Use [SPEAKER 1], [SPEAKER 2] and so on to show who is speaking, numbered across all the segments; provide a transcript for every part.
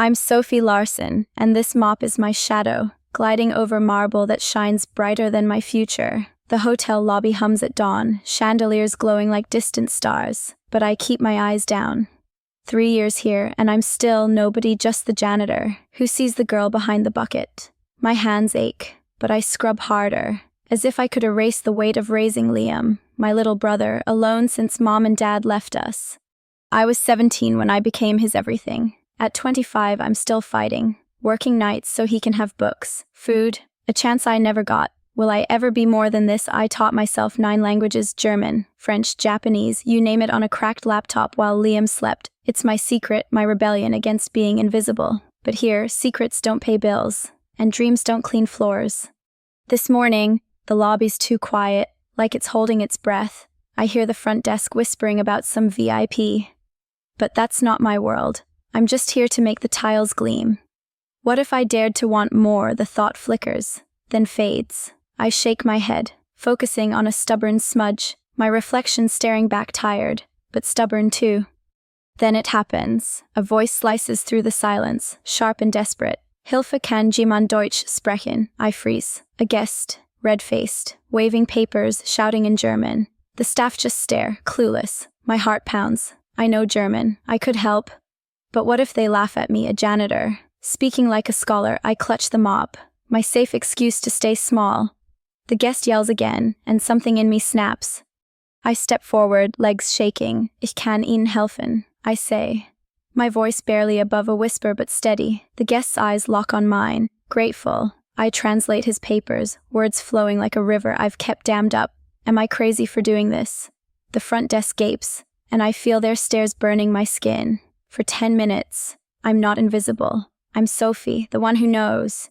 [SPEAKER 1] I'm Sophie Larson, and this mop is my shadow, gliding over marble that shines brighter than my future. The hotel lobby hums at dawn, chandeliers glowing like distant stars, but I keep my eyes down. 3 years here, and I'm still nobody, just the janitor, who sees the girl behind the bucket. My hands ache, but I scrub harder, as if I could erase the weight of raising Liam, my little brother, alone since Mom and Dad left us. I was 17 when I became his everything. At 25, I'm still fighting, working nights so he can have books, food, a chance I never got. Will I ever be more than this? I taught myself 9 languages: German, French, Japanese, you name it, on a cracked laptop while Liam slept. It's my secret, my rebellion against being invisible. But here, secrets don't pay bills, and dreams don't clean floors. This morning, the lobby's too quiet, like it's holding its breath. I hear the front desk whispering about some VIP. But that's not my world. I'm just here to make the tiles gleam. What if I dared to want more? The thought flickers, then fades. I shake my head, focusing on a stubborn smudge, my reflection staring back, tired, but stubborn too. Then it happens. A voice slices through the silence, sharp and desperate. Hilfe, kann jemand Deutsch sprechen? I freeze. A guest, red-faced, waving papers, shouting in German. The staff just stare, clueless. My heart pounds. I know German. I could help. But what if they laugh at me, a janitor? Speaking like a scholar, I clutch the mop, my safe excuse to stay small. The guest yells again, and something in me snaps. I step forward, legs shaking. Ich kann Ihnen helfen, I say. My voice barely above a whisper but steady. The guest's eyes lock on mine, grateful. I translate his papers, words flowing like a river I've kept dammed up. Am I crazy for doing this? The front desk gapes, and I feel their stares burning my skin. For 10 minutes, I'm not invisible. I'm Sophie, the one who knows.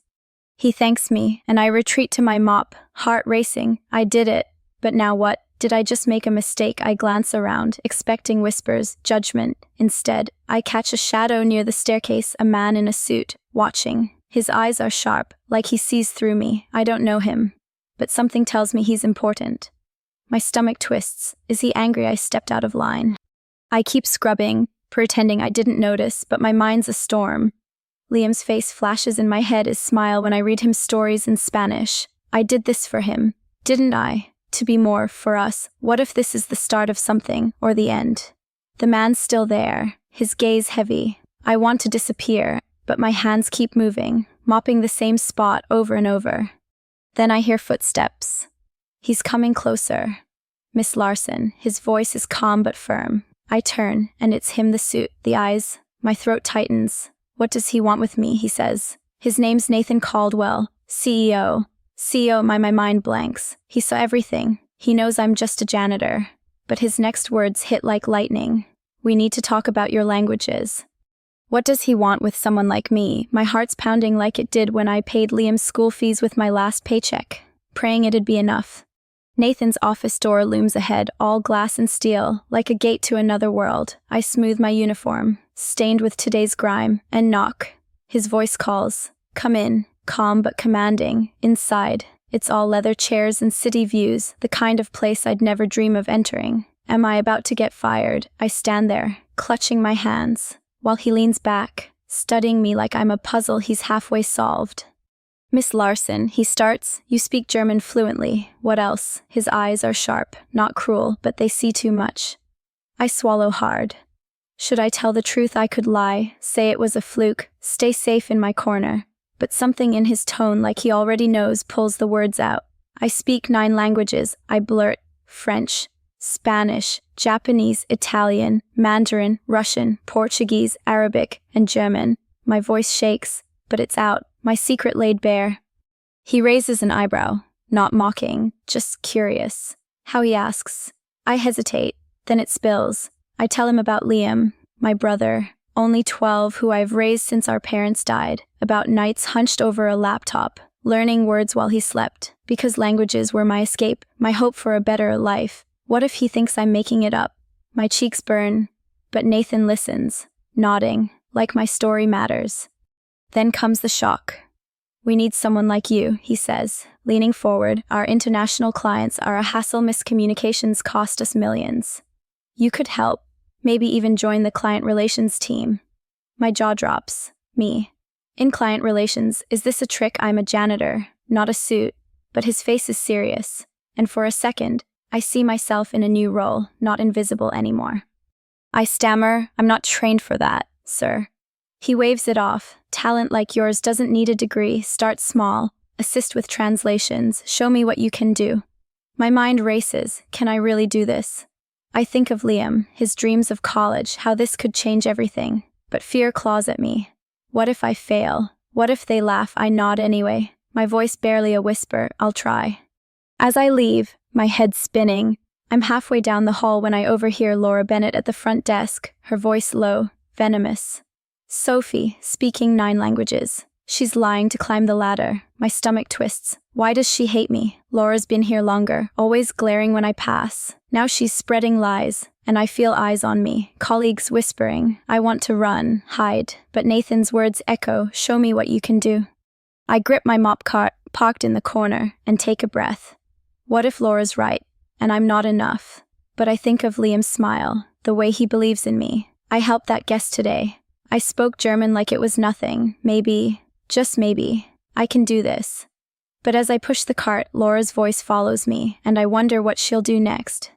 [SPEAKER 1] He thanks me, and I retreat to my mop, heart racing. I did it. But now what? Did I just make a mistake? I glance around, expecting whispers, judgment. Instead, I catch a shadow near the staircase, a man in a suit, watching. His eyes are sharp, like he sees through me. I don't know him, but something tells me he's important. My stomach twists. Is he angry I stepped out of line? I keep scrubbing, pretending I didn't notice, but my mind's a storm. Liam's face flashes in my head, his smile when I read him stories in Spanish. I did this for him, didn't I? To be more for us. What if this is the start of something, or the end? The man's still there, his gaze heavy. I want to disappear, but my hands keep moving, mopping the same spot over and over. Then I hear footsteps. He's coming closer. Miss Larson, his voice is calm but firm. I turn, and it's him, the suit, the eyes. My throat tightens. What does he want with me, he says. His name's Nathan Caldwell, CEO. CEO, my mind blanks. He saw everything. He knows I'm just a janitor. But his next words hit like lightning. We need to talk about your languages. What does he want with someone like me? My heart's pounding like it did when I paid Liam's school fees with my last paycheck, praying it'd be enough. Nathan's office door looms ahead, all glass and steel, like a gate to another world. I smooth my uniform, stained with today's grime, and knock. His voice calls. Come in, calm but commanding. Inside, it's all leather chairs and city views, the kind of place I'd never dream of entering. Am I about to get fired? I stand there, clutching my hands, while he leans back, studying me like I'm a puzzle he's halfway solved. Miss Larson, he starts, you speak German fluently. What else? His eyes are sharp, not cruel, but they see too much. I swallow hard. Should I tell the truth? I could lie, say it was a fluke, stay safe in my corner. But something in his tone, like he already knows, pulls the words out. I speak 9 languages, I blurt. French, Spanish, Japanese, Italian, Mandarin, Russian, Portuguese, Arabic, and German. My voice shakes, but it's out. My secret laid bare. He raises an eyebrow, not mocking, just curious. How, he asks. I hesitate, then it spills. I tell him about Liam, my brother, only 12, who I've raised since our parents died, about nights hunched over a laptop, learning words while he slept, because languages were my escape, my hope for a better life. What if he thinks I'm making it up? My cheeks burn, but Nathan listens, nodding, like my story matters. Then comes the shock. We need someone like you, he says, leaning forward. Our international clients are a hassle. Miscommunications cost us millions. You could help, maybe even join the client relations team. My jaw drops. Me. In client relations, is this a trick? I'm a janitor, not a suit, but his face is serious, and for a second, I see myself in a new role, not invisible anymore. I stammer, I'm not trained for that, sir. He waves it off. Talent like yours doesn't need a degree. Start small, assist with translations, show me what you can do. My mind races. Can I really do this? I think of Liam, his dreams of college, how this could change everything. But fear claws at me. What if I fail? What if they laugh? I nod anyway, my voice barely a whisper. I'll try. As I leave, my head spinning, I'm halfway down the hall when I overhear Laura Bennett at the front desk, her voice low, venomous. Sophie, speaking 9 languages. She's lying to climb the ladder. My stomach twists. Why does she hate me? Laura's been here longer, always glaring when I pass. Now she's spreading lies, and I feel eyes on me, colleagues whispering. I want to run, hide, but Nathan's words echo, show me what you can do. I grip my mop cart, parked in the corner, and take a breath. What if Laura's right, and I'm not enough? But I think of Liam's smile, the way he believes in me. I helped that guest today. I spoke German like it was nothing. Maybe, just maybe, I can do this. But as I push the cart, Laura's voice follows me, and I wonder what she'll do next.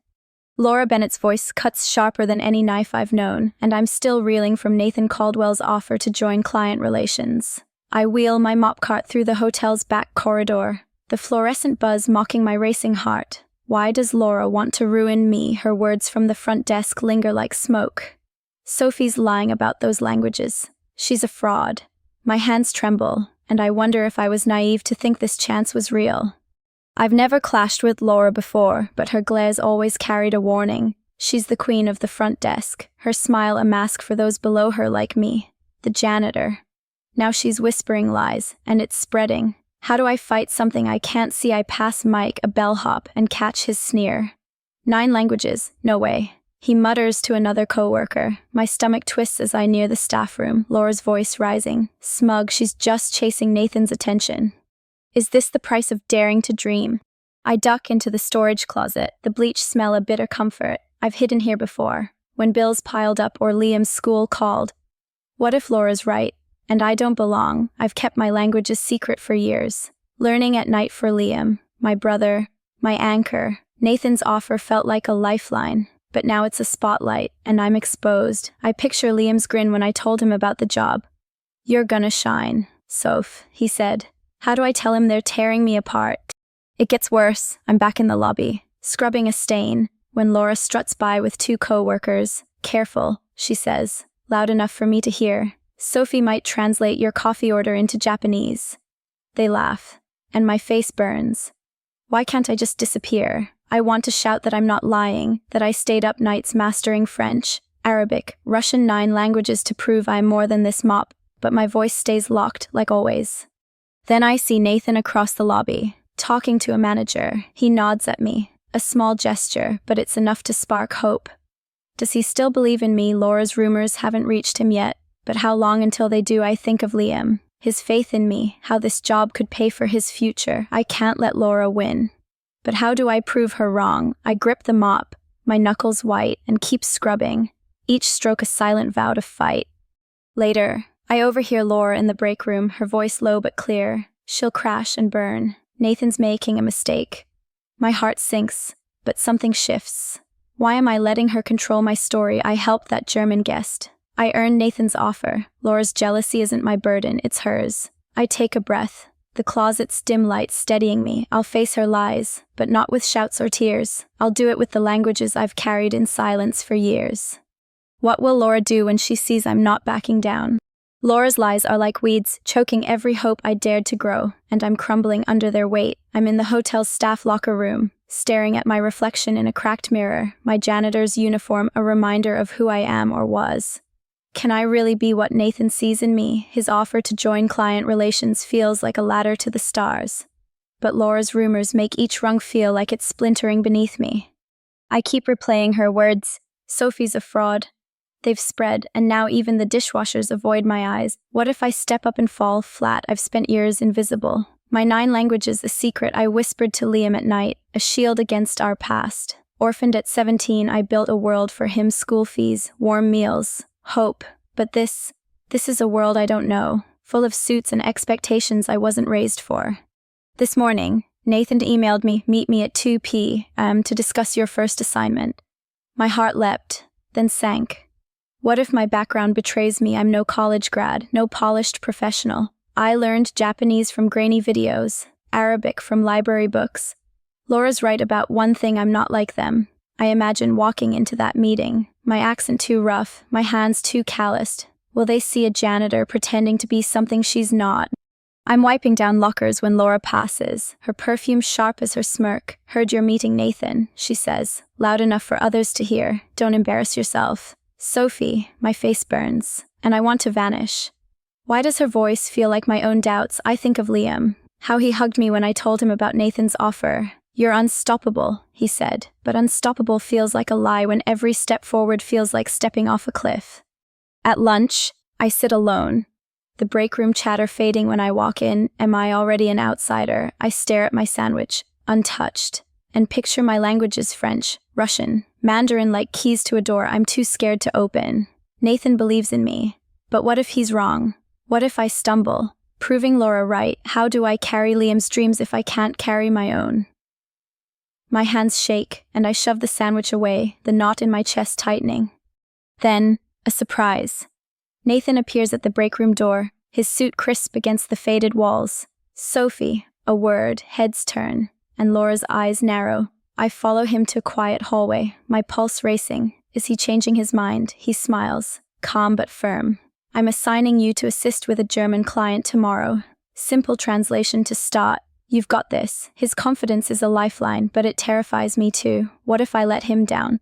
[SPEAKER 1] Laura Bennett's voice cuts sharper than any knife I've known, and I'm still reeling from Nathan Caldwell's offer to join client relations. I wheel my mop cart through the hotel's back corridor, the fluorescent buzz mocking my racing heart. Why does Laura want to ruin me? Her words from the front desk linger like smoke. Sophie's lying about those languages. She's a fraud. My hands tremble, and I wonder if I was naive to think this chance was real. I've never clashed with Laura before, but her glares always carried a warning. She's the queen of the front desk, her smile a mask for those below her like me, the janitor. Now she's whispering lies, and it's spreading. How do I fight something I can't see? I pass Mike a bellhop and catch his sneer. 9 languages, no way. He mutters to another coworker. My stomach twists as I near the staff room, Laura's voice rising. Smug, she's just chasing Nathan's attention. Is this the price of daring to dream? I duck into the storage closet, the bleach smell a bitter comfort. I've hidden here before, when bills piled up or Liam's school called. What if Laura's right, and I don't belong? I've kept my languages secret for years. Learning at night for Liam, my brother, my anchor. Nathan's offer felt like a lifeline. But now it's a spotlight, and I'm exposed. I picture Liam's grin when I told him about the job. You're gonna shine, Soph, he said. How do I tell him they're tearing me apart? It gets worse. I'm back in the lobby, scrubbing a stain, when Laura struts by with 2 co-workers. Careful, she says, loud enough for me to hear. Sophie might translate your coffee order into Japanese. They laugh, and my face burns. Why can't I just disappear? I want to shout that I'm not lying, that I stayed up nights mastering French, Arabic, Russian 9 languages to prove I'm more than this mop, but my voice stays locked, like always. Then I see Nathan across the lobby, talking to a manager. He nods at me, a small gesture, but it's enough to spark hope. Does he still believe in me? Laura's rumors haven't reached him yet, but how long until they do? I think of Liam, his faith in me, how this job could pay for his future. I can't let Laura win. But how do I prove her wrong? I grip the mop, my knuckles white, and keep scrubbing, each stroke a silent vow to fight. Later, I overhear Laura in the break room, her voice low but clear. She'll crash and burn. Nathan's making a mistake. My heart sinks, but something shifts. Why am I letting her control my story? I helped that German guest. I earned Nathan's offer. Laura's jealousy isn't my burden, it's hers. I take a breath. The closet's dim light steadying me. I'll face her lies, but not with shouts or tears. I'll do it with the languages I've carried in silence for years. What will Laura do when she sees I'm not backing down? Laura's lies are like weeds, choking every hope I dared to grow, and I'm crumbling under their weight. I'm in the hotel's staff locker room, staring at my reflection in a cracked mirror, my janitor's uniform a reminder of who I am or was. Can I really be what Nathan sees in me? His offer to join client relations feels like a ladder to the stars. But Laura's rumors make each rung feel like it's splintering beneath me. I keep replaying her words. Sophie's a fraud. They've spread, and now even the dishwashers avoid my eyes. What if I step up and fall flat? I've spent years invisible. My 9 languages, a secret I whispered to Liam at night, a shield against our past. Orphaned at 17, I built a world for him, school fees, warm meals, hope. But this This is a world I don't know, full of suits and expectations I wasn't raised for. This morning, Nathan emailed me, meet me at 2 p.m. to discuss your first assignment. My heart leapt, then sank. What if my background betrays me? I'm no college grad, no polished professional. I learned Japanese from grainy videos, Arabic from library books. Laura's right about one thing: I'm not like them. I imagine walking into that meeting, my accent too rough, my hands too calloused. Will they see a janitor pretending to be something she's not? I'm wiping down lockers when Laura passes, her perfume sharp as her smirk. Heard you're meeting Nathan, she says, loud enough for others to hear. Don't embarrass yourself. Sophie, my face burns, and I want to vanish. Why does her voice feel like my own doubts? I think of Liam, how he hugged me when I told him about Nathan's offer. You're unstoppable, he said, but unstoppable feels like a lie when every step forward feels like stepping off a cliff. At lunch, I sit alone, the break room chatter fading when I walk in. Am I already an outsider? I stare at my sandwich, untouched, and picture my languages: French, Russian, Mandarin like keys to a door I'm too scared to open. Nathan believes in me, but what if he's wrong? What if I stumble, proving Laura right? How do I carry Liam's dreams if I can't carry my own? My hands shake, and I shove the sandwich away, the knot in my chest tightening. Then, a surprise. Nathan appears at the break room door, his suit crisp against the faded walls. Sophie, a word, heads turn, and Laura's eyes narrow. I follow him to a quiet hallway, my pulse racing. Is he changing his mind? He smiles, calm but firm. I'm assigning you to assist with a German client tomorrow. Simple translation to start. You've got this. His confidence is a lifeline, but it terrifies me too. What if I let him down?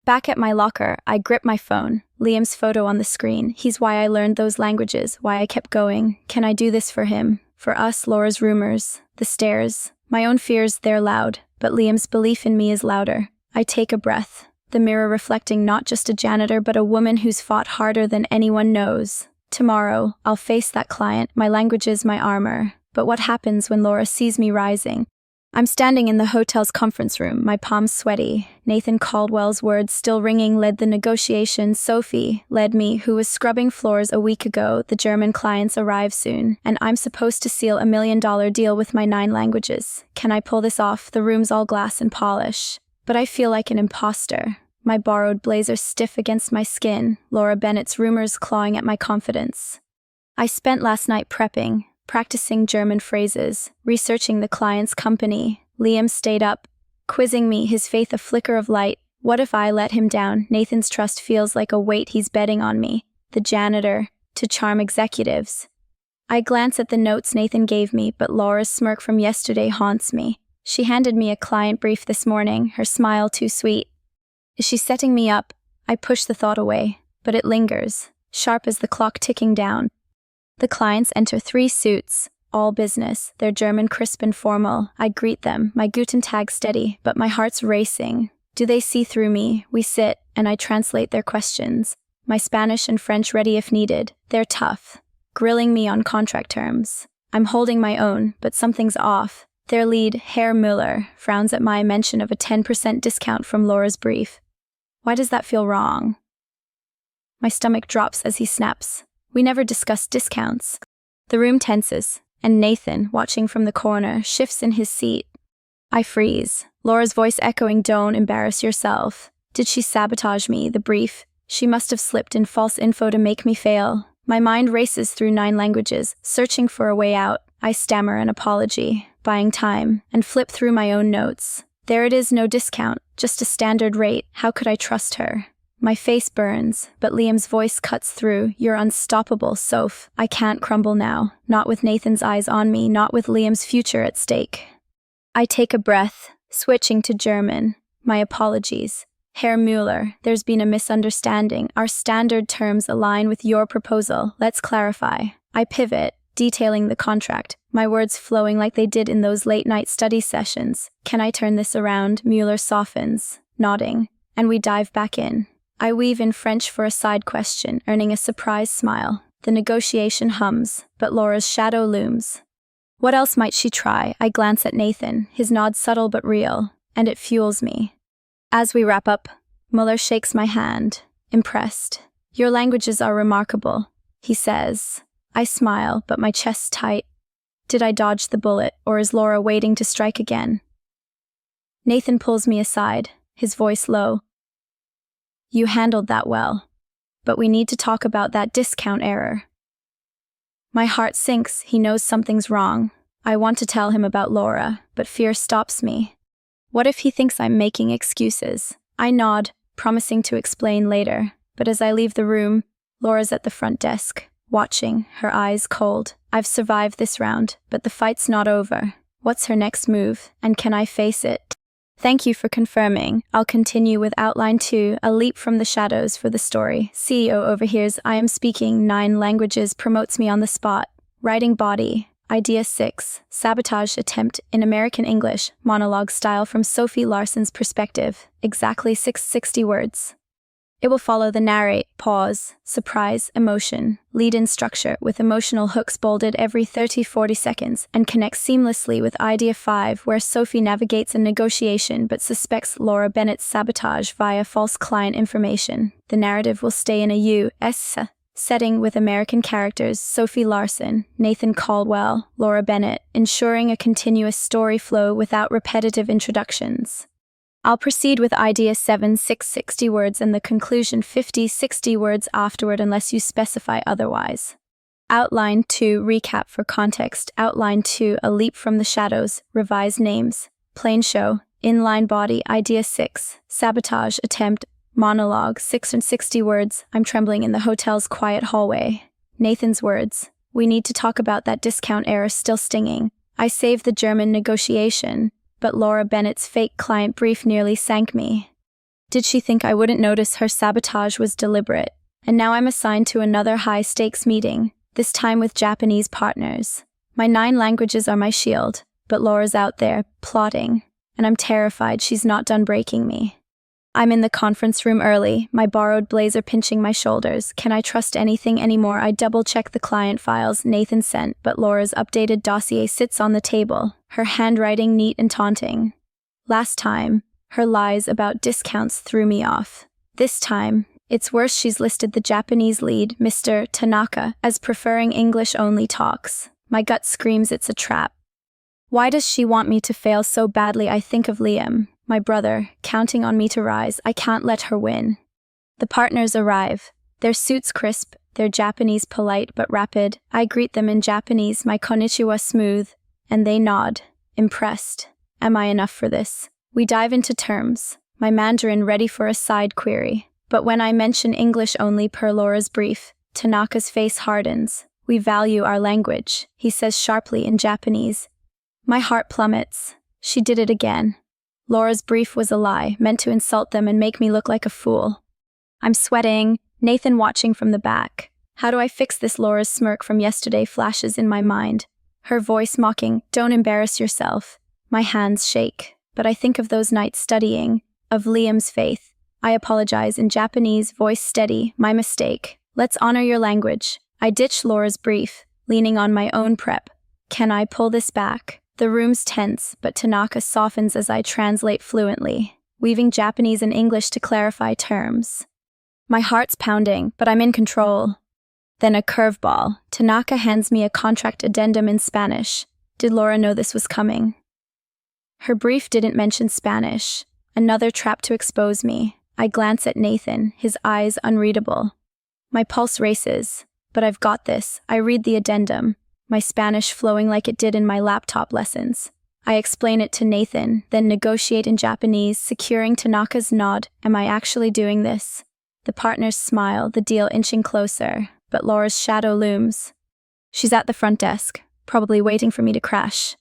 [SPEAKER 1] Back at my locker, I grip my phone. Liam's photo on the screen. He's why I learned those languages, why I kept going. Can I do this for him? For us, Laura's rumors, the stares. My own fears, they're loud, but Liam's belief in me is louder. I take a breath, the mirror reflecting not just a janitor but a woman who's fought harder than anyone knows. Tomorrow, I'll face that client. My language is my armor. But what happens when Laura sees me rising? I'm standing in the hotel's conference room, my palms sweaty. Nathan Caldwell's words still ringing led the negotiation. Sophie led me, who was scrubbing floors a week ago. The German clients arrive soon, and I'm supposed to seal $1 million deal with my 9 languages. Can I pull this off? The room's all glass and polish. But I feel like an imposter. My borrowed blazer stiff against my skin, Laura Bennett's rumors clawing at my confidence. I spent last night prepping, practicing German phrases, researching the client's company. Liam stayed up, quizzing me, his faith a flicker of light. What if I let him down? Nathan's trust feels like a weight he's betting on me. The janitor, to charm executives. I glance at the notes Nathan gave me, but Laura's smirk from yesterday haunts me. She handed me a client brief this morning, her smile too sweet. Is she setting me up? I push the thought away, but it lingers, sharp as the clock ticking down. The clients enter 3 suits, all business, their German crisp and formal. I greet them, my Guten Tag steady, but my heart's racing. Do they see through me? We sit, and I translate their questions. My Spanish and French ready if needed. They're tough, grilling me on contract terms. I'm holding my own, but something's off. Their lead, Herr Müller, frowns at my mention of a 10% discount from Laura's brief. Why does that feel wrong? My stomach drops as he snaps. We never discussed discounts. The room tenses, and Nathan, watching from the corner, shifts in his seat. I freeze, Laura's voice echoing, don't embarrass yourself. Did she sabotage me, the brief? She must have slipped in false info to make me fail. My mind races through 9 languages, searching for a way out. I stammer an apology, buying time, and flip through my own notes. There it is, no discount, just a standard rate. How could I trust her? My face burns, but Liam's voice cuts through. You're unstoppable, Soph. I can't crumble now. Not with Nathan's eyes on me, not with Liam's future at stake. I take a breath, switching to German. My apologies. Herr Müller, there's been a misunderstanding. Our standard terms align with your proposal. Let's clarify. I pivot, detailing the contract, my words flowing like they did in those late-night study sessions. Can I turn this around? Müller softens, nodding, and we dive back in. I weave in French for a side question, earning a surprised smile. The negotiation hums, but Laura's shadow looms. What else might she try? I glance at Nathan, his nod subtle but real, and it fuels me. As we wrap up, Müller shakes my hand, impressed. Your languages are remarkable. he says. I smile, but my chest's tight. Did I dodge the bullet, or is Laura waiting to strike again? Nathan pulls me aside, his voice low. You handled that well. But we need to talk about that discount error. My heart sinks, he knows something's wrong. I want to tell him about Laura, but fear stops me. What if he thinks I'm making excuses? I nod, promising to explain later, but as I leave the room, Laura's at the front desk, watching, her eyes cold. I've survived this round, but the fight's not over. What's her next move, and can I face it? Thank you for confirming. I'll continue with Outline 2, A Leap from the Shadows for the story. CEO Overhears, I am speaking 9 languages, promotes me on the spot. Writing body. Idea 6, Sabotage Attempt in American English, monologue style from Sophie Larson's perspective, exactly 660 words. It will follow the narrate, pause, surprise, emotion, lead-in structure with emotional hooks bolded every 30-40 seconds and connects seamlessly with Idea 5 where Sophie navigates a negotiation but suspects Laura Bennett's sabotage via false client information. The narrative will stay in a U.S. setting with American characters Sophie Larson, Nathan Caldwell, Laura Bennett, ensuring a continuous story flow without repetitive introductions. I'll proceed with Idea 7, 660 words and the conclusion 50-60 words afterward unless you specify otherwise. Outline 2, Recap for context. Outline 2, A Leap from the Shadows, revised names. Plain show, inline body. Idea 6, Sabotage Attempt, monologue, 660 words. I'm trembling in the hotel's quiet hallway. Nathan's words. We need to talk about that discount error still stinging. I saved the German negotiation, but Laura Bennett's fake client brief nearly sank me. Did she think I wouldn't notice her sabotage was deliberate? And now I'm assigned to another high-stakes meeting, this time with Japanese partners. My 9 languages are my shield, but Laura's out there, plotting, and I'm terrified she's not done breaking me. I'm in the conference room early, my borrowed blazer pinching my shoulders. Can I trust anything anymore? I double-check the client files Nathan sent, but Laura's updated dossier sits on the table, her handwriting neat and taunting. Last time, her lies about discounts threw me off. This time, it's worse. She's listed the Japanese lead, Mr. Tanaka, as preferring English-only talks. My gut screams it's a trap. Why does she want me to fail so badly? I think of Liam, my brother, counting on me to rise. I can't let her win. The partners arrive. Their suits crisp, their Japanese polite but rapid. I greet them in Japanese, my konnichiwa smooth, and they nod, impressed. Am I enough for this? We dive into terms, my Mandarin ready for a side query. But when I mention English only per Laura's brief, Tanaka's face hardens. We value our language, he says sharply in Japanese. My heart plummets. She did it again. Laura's brief was a lie, meant to insult them and make me look like a fool. I'm sweating, Nathan watching from the back. How do I fix this? Laura's smirk from yesterday flashes in my mind. Her voice mocking, don't embarrass yourself. My hands shake, but I think of those nights studying, of Liam's faith. I apologize in Japanese, voice steady, my mistake. Let's honor your language. I ditch Laura's brief, leaning on my own prep. Can I pull this back? The room's tense, but Tanaka softens as I translate fluently, weaving Japanese and English to clarify terms. My heart's pounding, but I'm in control. Then a curveball. Tanaka hands me a contract addendum in Spanish. Did Laura know this was coming? Her brief didn't mention Spanish. Another trap to expose me. I glance at Nathan, his eyes unreadable. My pulse races, but I've got this. I read the addendum, my Spanish flowing like it did in my laptop lessons. I explain it to Nathan, then negotiate in Japanese, securing Tanaka's nod. Am I actually doing this? The partners smile, the deal inching closer, but Laura's shadow looms. She's at the front desk, probably waiting for me to crash.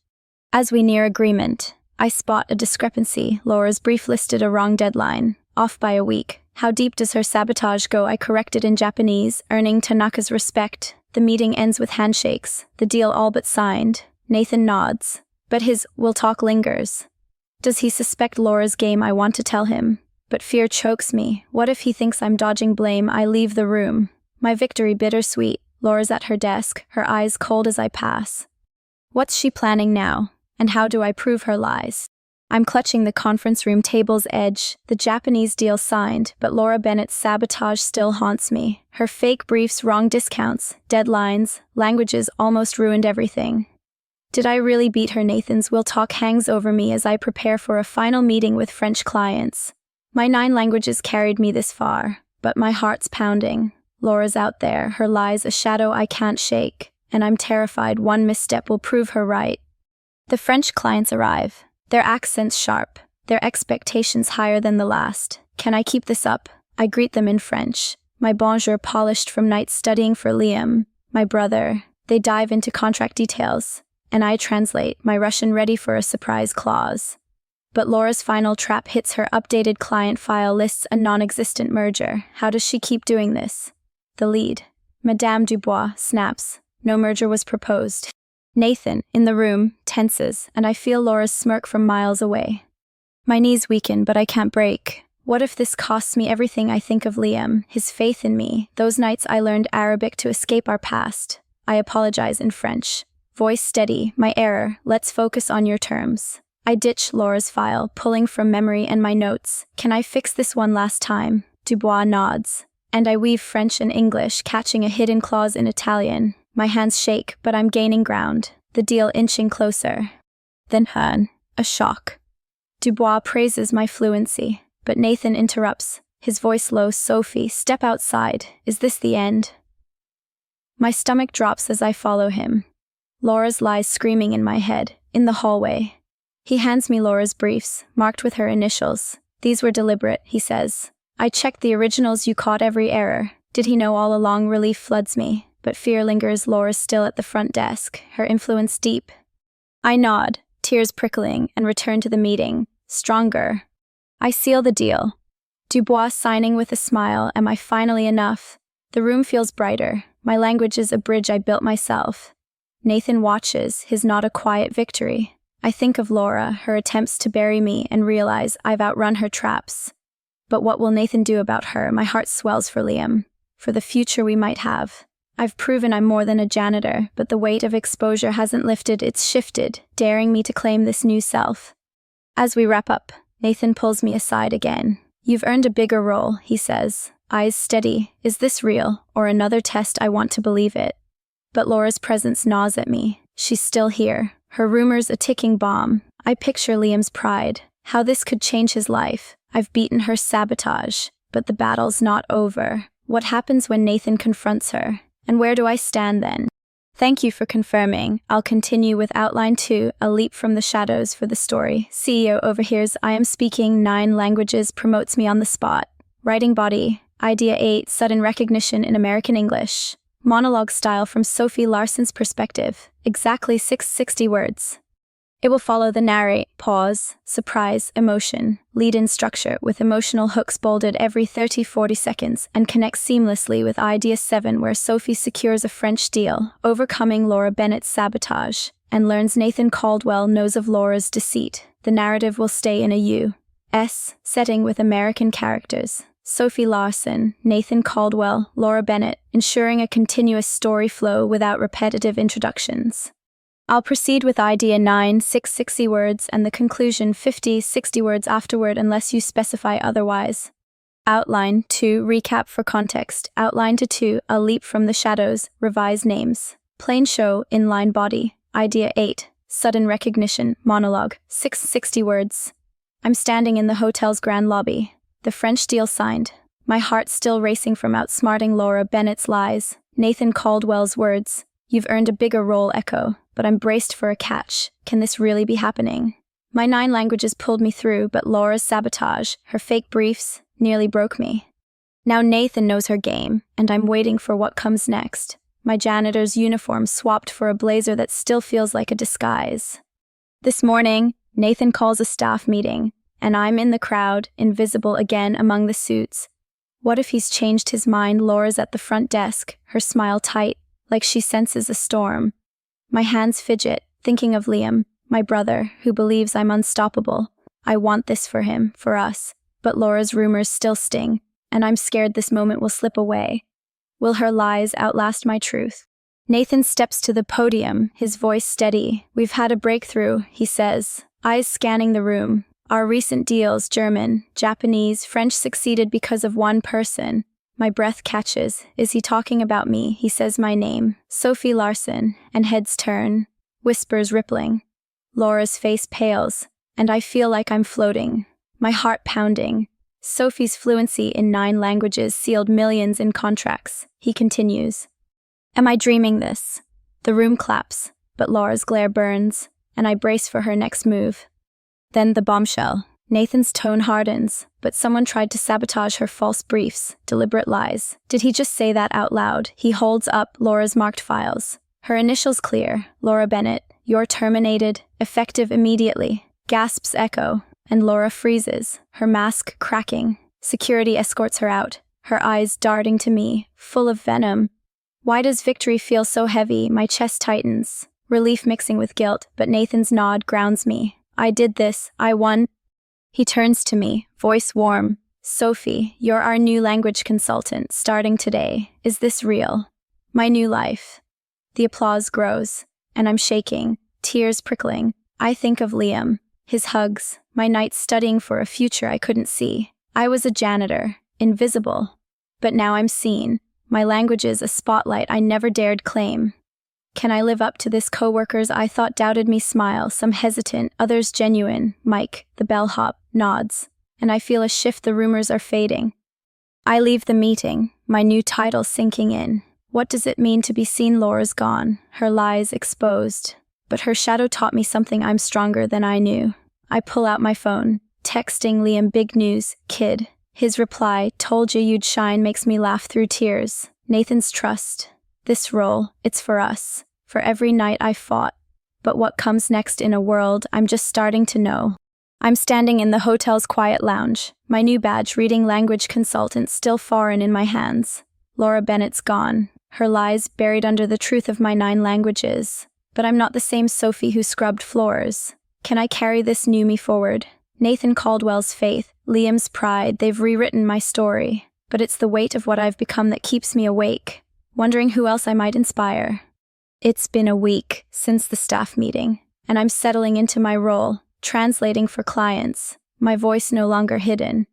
[SPEAKER 1] As we near agreement, I spot a discrepancy. Laura's brief listed a wrong deadline, off by a week. How deep does her sabotage go? I corrected in Japanese, earning Tanaka's respect. The meeting ends with handshakes, the deal all but signed. Nathan nods, but his "we'll talk" lingers. Does he suspect Laura's game? I want to tell him, but fear chokes me. What if he thinks I'm dodging blame? I leave the room, my victory bittersweet. Laura's at her desk, her eyes cold as I pass. What's she planning now, and how do I prove her lies? I'm clutching the conference room table's edge, the Japanese deal signed, but Laura Bennett's sabotage still haunts me. Her fake briefs, wrong discounts, deadlines, languages almost ruined everything. Did I really beat her? Nathan's will talk hangs over me as I prepare for a final meeting with French clients. My 9 languages carried me this far, but my heart's pounding. Laura's out there, her lies a shadow I can't shake, and I'm terrified one misstep will prove her right. The French clients arrive. Their accents sharp, their expectations higher than the last. Can I keep this up? I greet them in French, my bonjour polished from nights studying for Liam, my brother. They dive into contract details, and I translate, my Russian ready for a surprise clause. But Laura's final trap hits her. Updated client file lists a non-existent merger. How does she keep doing this? The lead, Madame Dubois, snaps. No merger was proposed. Nathan, in the room, tenses, and I feel Laura's smirk from miles away. My knees weaken, but I can't break. What if this costs me everything? I think of Liam, his faith in me, those nights I learned Arabic to escape our past. I apologize in French. Voice steady, my error, let's focus on your terms. I ditch Laura's file, pulling from memory and my notes. Can I fix this one last time? Dubois nods. And I weave French and English, catching a hidden clause in Italian. My hands shake, but I'm gaining ground, the deal inching closer. Then a shock. Dubois praises my fluency, but Nathan interrupts, his voice low. Sophie, step outside. Is this the end? My stomach drops as I follow him. Laura's lies screaming in my head, in the hallway. He hands me Laura's briefs, marked with her initials. These were deliberate, he says. I checked the originals. You caught every error. Did he know all along? Relief floods me. But fear lingers. Laura's still at the front desk, her influence deep. I nod, tears prickling, and return to the meeting, stronger. I seal the deal. Dubois signing with a smile. Am I finally enough? The room feels brighter. My language is a bridge I built myself. Nathan watches, his nod a quiet victory. I think of Laura, her attempts to bury me, and realize I've outrun her traps. But what will Nathan do about her? My heart swells for Liam, for the future we might have. I've proven I'm more than a janitor, but the weight of exposure hasn't lifted, it's shifted, daring me to claim this new self. As we wrap up, Nathan pulls me aside again. You've earned a bigger role, he says, eyes steady. Is this real, or another test? I want to believe it. But Laura's presence gnaws at me. She's still here, her rumors a ticking bomb. I picture Liam's pride, how this could change his life. I've beaten her sabotage, but the battle's not over. What happens when Nathan confronts her? And where do I stand then? Thank you for confirming. I'll continue with Outline 2, A Leap from the Shadows for the story. CEO Overhears. I am speaking 9 languages, promotes me on the spot. Writing body. Idea 8, Sudden recognition in American English. Monologue style from Sophie Larson's perspective. Exactly 660 words. It will follow the narrate, pause, surprise, emotion, lead-in structure with emotional hooks bolded every 30-40 seconds and connects seamlessly with Idea 7 where Sophie secures a French deal, overcoming Laura Bennett's sabotage, and learns Nathan Caldwell knows of Laura's deceit. The narrative will stay in a U.S. setting with American characters. Sophie Larson, Nathan Caldwell, Laura Bennett, ensuring a continuous story flow without repetitive introductions. I'll proceed with Idea 9, 660 words, and the conclusion 50-60 words afterward unless you specify otherwise. Outline 2, recap for context. Outline to 2, A Leap from the Shadows, revise names. Plain show, inline body. Idea 8, Sudden recognition, monologue, 660 words. I'm standing in the hotel's grand lobby. The French deal signed. My heart still racing from outsmarting Laura Bennett's lies. Nathan Caldwell's words. You've earned a bigger role, echo. But I'm braced for a catch. Can this really be happening? My 9 languages pulled me through, but Laura's sabotage, her fake briefs, nearly broke me. Now Nathan knows her game, and I'm waiting for what comes next. My janitor's uniform swapped for a blazer that still feels like a disguise. This morning, Nathan calls a staff meeting, and I'm in the crowd, invisible again among the suits. What if he's changed his mind? Laura's at the front desk, her smile tight, like she senses a storm. My hands fidget, thinking of Liam, my brother, who believes I'm unstoppable. I want this for him, for us, but Laura's rumors still sting, and I'm scared this moment will slip away. Will her lies outlast my truth? Nathan steps to the podium, his voice steady. We've had a breakthrough, he says. eyes scanning the room. Our recent deals, German, Japanese, French, succeeded because of one person. My breath catches. Is he talking about me? He says my name, Sophie Larson, and heads turn, whispers rippling. Laura's face pales, and I feel like I'm floating, my heart pounding. Sophie's fluency in 9 languages sealed millions in contracts. He continues. Am I dreaming this? The room claps, but Laura's glare burns, and I brace for her next move. Then the bombshell. Nathan's tone hardens, but someone tried to sabotage her false briefs, deliberate lies. Did he just say that out loud? He holds up Laura's marked files. Her initials clear, Laura Bennett. You're terminated, effective immediately. Gasps echo, and Laura freezes, her mask cracking. Security escorts her out, her eyes darting to me, full of venom. Why does victory feel so heavy? My chest tightens, relief mixing with guilt, but Nathan's nod grounds me. I did this, I won. He turns to me, voice warm. Sophie, you're our new language consultant, starting today. Is this real? My new life. The applause grows, and I'm shaking, tears prickling. I think of Liam, his hugs, my nights studying for a future I couldn't see. I was a janitor, invisible. But now I'm seen. My language is a spotlight I never dared claim. Can I live up to this? Coworkers I thought doubted me smile, some hesitant, others genuine. Mike, the bellhop, nods, and I feel a shift. The rumors are fading. I leave the meeting, my new title sinking in. What does it mean to be seen? Laura's gone, her lies exposed. But her shadow taught me something. I'm stronger than I knew. I pull out my phone, texting Liam, big news, kid. His reply, told you you'd shine, makes me laugh through tears. Nathan's trust. This role, it's for us. For every night I fought. But what comes next in a world I'm just starting to know. I'm standing in the hotel's quiet lounge, my new badge reading language consultant still foreign in my hands. Laura Bennett's gone, her lies buried under the truth of my 9 languages. But I'm not the same Sophie who scrubbed floors. Can I carry this new me forward? Nathan Caldwell's faith, Liam's pride, they've rewritten my story. But it's the weight of what I've become that keeps me awake, wondering who else I might inspire. It's been a week since the staff meeting, and I'm settling into my role, translating for clients, my voice no longer hidden.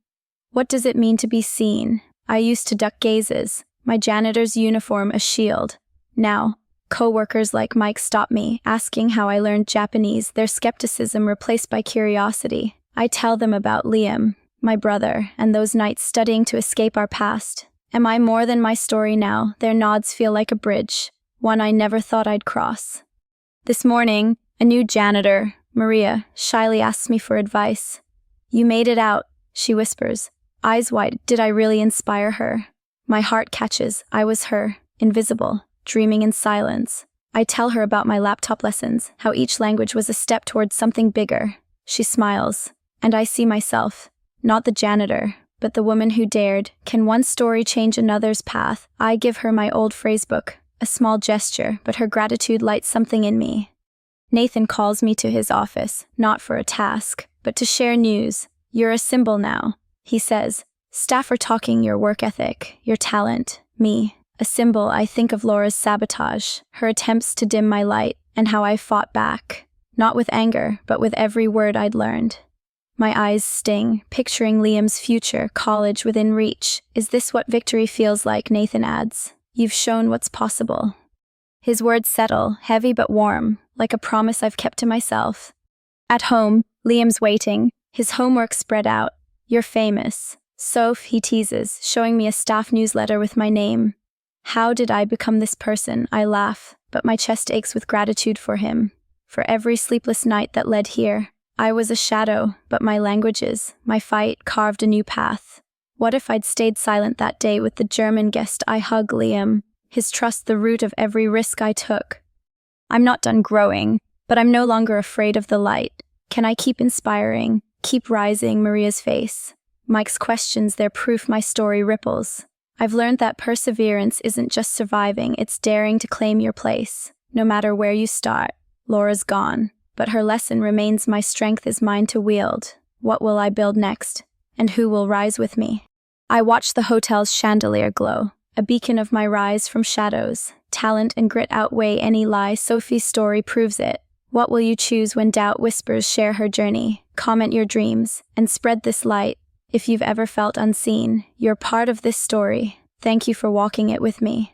[SPEAKER 1] What does it mean to be seen? I used to duck gazes, my janitor's uniform a shield. Now, coworkers like Mike stop me, asking how I learned Japanese, their skepticism replaced by curiosity. I tell them about Liam, my brother, and those nights studying to escape our past. Am I more than my story now? Their nods feel like a bridge, one I never thought I'd cross. This morning, a new janitor, Maria, shyly asks me for advice. You made it out, she whispers, eyes wide. Did I really inspire her? My heart catches. I was her, invisible, dreaming in silence. I tell her about my laptop lessons, how each language was a step towards something bigger. She smiles, and I see myself, not the janitor, but the woman who dared. Can one story change another's path? I give her my old phrasebook, a small gesture, but her gratitude lights something in me. Nathan calls me to his office, not for a task, but to share news. You're a symbol now, he says. Staff are talking your work ethic, your talent, me. A symbol. I think of Laura's sabotage, her attempts to dim my light, and how I fought back. Not with anger, but with every word I'd learned. My eyes sting, picturing Liam's future, college within reach. Is this what victory feels like? Nathan adds. You've shown what's possible. His words settle, heavy but warm, like a promise I've kept to myself. At home, Liam's waiting, his homework spread out. You're famous. Soph, he teases, showing me a staff newsletter with my name. How did I become this person? I laugh, but my chest aches with gratitude for him. For every sleepless night that led here. I was a shadow, but my languages, my fight, carved a new path. What if I'd stayed silent that day with the German guest? I hug Liam, his trust the root of every risk I took. I'm not done growing, but I'm no longer afraid of the light. Can I keep inspiring, keep rising? Maria's face. Mike's questions, their proof my story ripples. I've learned that perseverance isn't just surviving, it's daring to claim your place. No matter where you start. Laura's gone, but her lesson remains. My strength is mine to wield. What will I build next? And who will rise with me? I watch the hotel's chandelier glow, a beacon of my rise from shadows. Talent and grit outweigh any lie. Sophie's story proves it. What will you choose when doubt whispers share her journey? Comment your dreams and spread this light. If you've ever felt unseen, you're part of this story. Thank you for walking it with me.